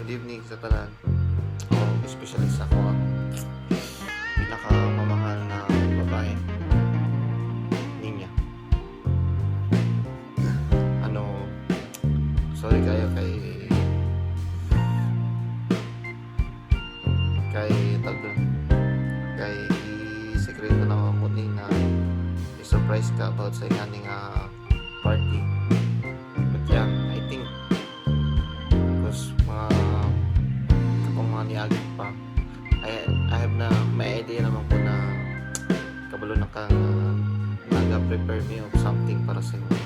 Good evening sa tanan. Especially sa ako, pinakamamahal na babae, Ninya. Sorry kayo kay tagdo. Kay sekreto na mo ni na i-surprise ka about sa nganing party. But yeah, I think because mga niagit pa, I have na may idea naman ko na kabalo na kang naga-prepare me of something para sa inyo.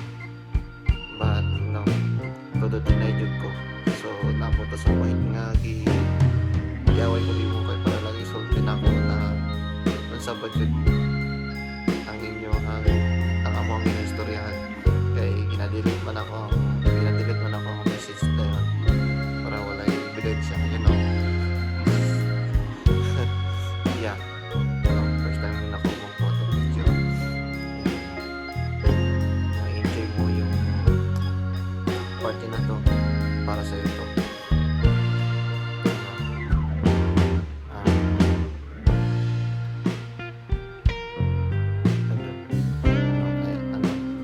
But no, todo tinayod ko. So napunta sa point nga giyaway ko mo kay para lagi sultin ako na sa budget ang inyo ang among ginastoryahan kay ginadilit man ako ang message na yun para wala ebidensya, you know. Yeah, first time na ako mag-photo video. Ma-enjoy mo yung party na to para sa ito.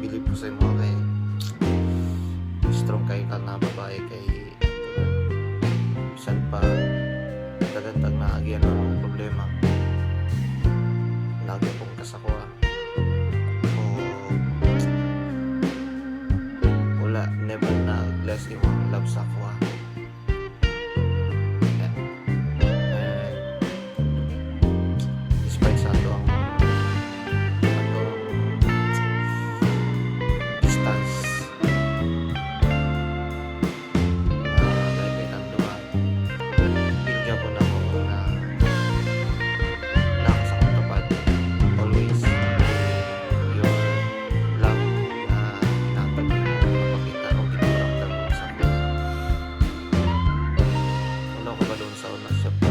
Bilib ko sa mga kay strong kay ka na babae kay bisan pa tagatag na agyan ang problema lagi pong kasakwa o wala never na less imong love sa akwa. Despite sa ato ang distance kay tanduan pilga po na mo na nakasakot tapad always your love na hinatag mo mapakita o ginaramdam mo sa akin. Wala ko ba doon sa una siya pa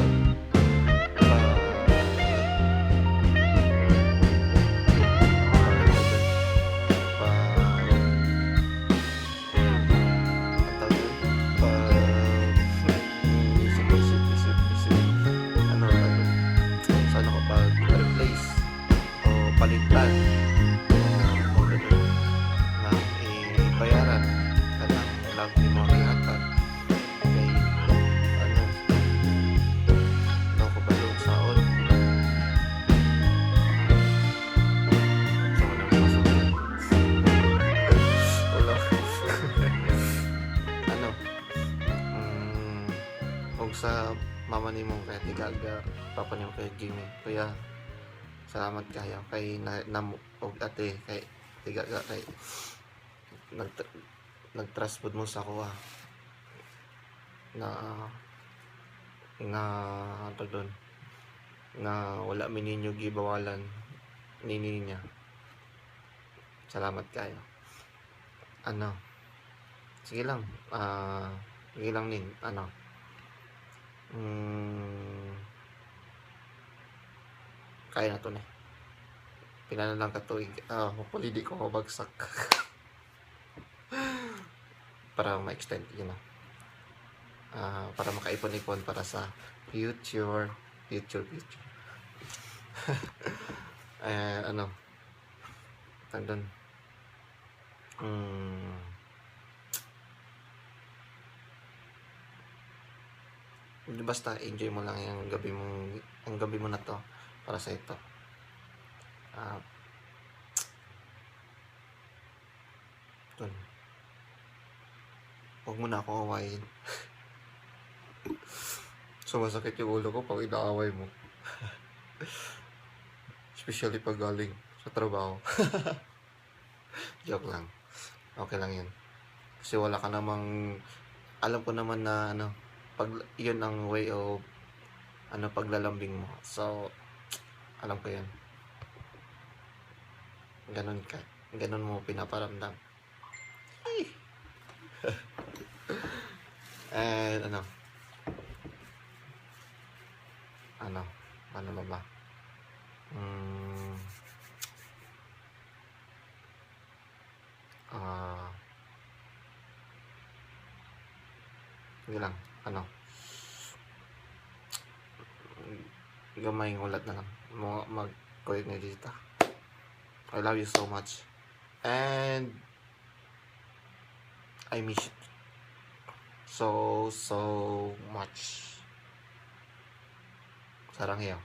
palitan o na ibayaran kanang love ni mo rihatag kay ko balong saon sa manang masakit wala og sa mama ni mo kay tigaga papa ni mo kay Jimmy kuya salamat kayo kay og ate kay tigaga kay nag-trust pod mo sa kuha na doon na wala mi ninyo gibawalan ni ninya. Salamat kayo. Sige lang nin kaya na to na. Pila na lang katuig. Hopefully di ko mabagsak. Para ma-extend, you know. Para makaipon-ipon para sa future. Tandon. Basta enjoy mo lang yung gabi mo na to para sa ito. Huwag mo na ako awayin. Sumasakit yung ulo ko pag inaaway mo. Especially pag galing sa trabaho. Joke lang. Okay lang yun. Kasi wala ka namang, alam ko naman na pag yun ang way of paglalambing mo. So alam ko yun. Ganun mo pinaparamdam. And ano ba? Sige lang, gamay ulat na lang mag-kulit na dito. I love you so much and I miss you so much. Sarang hiyo.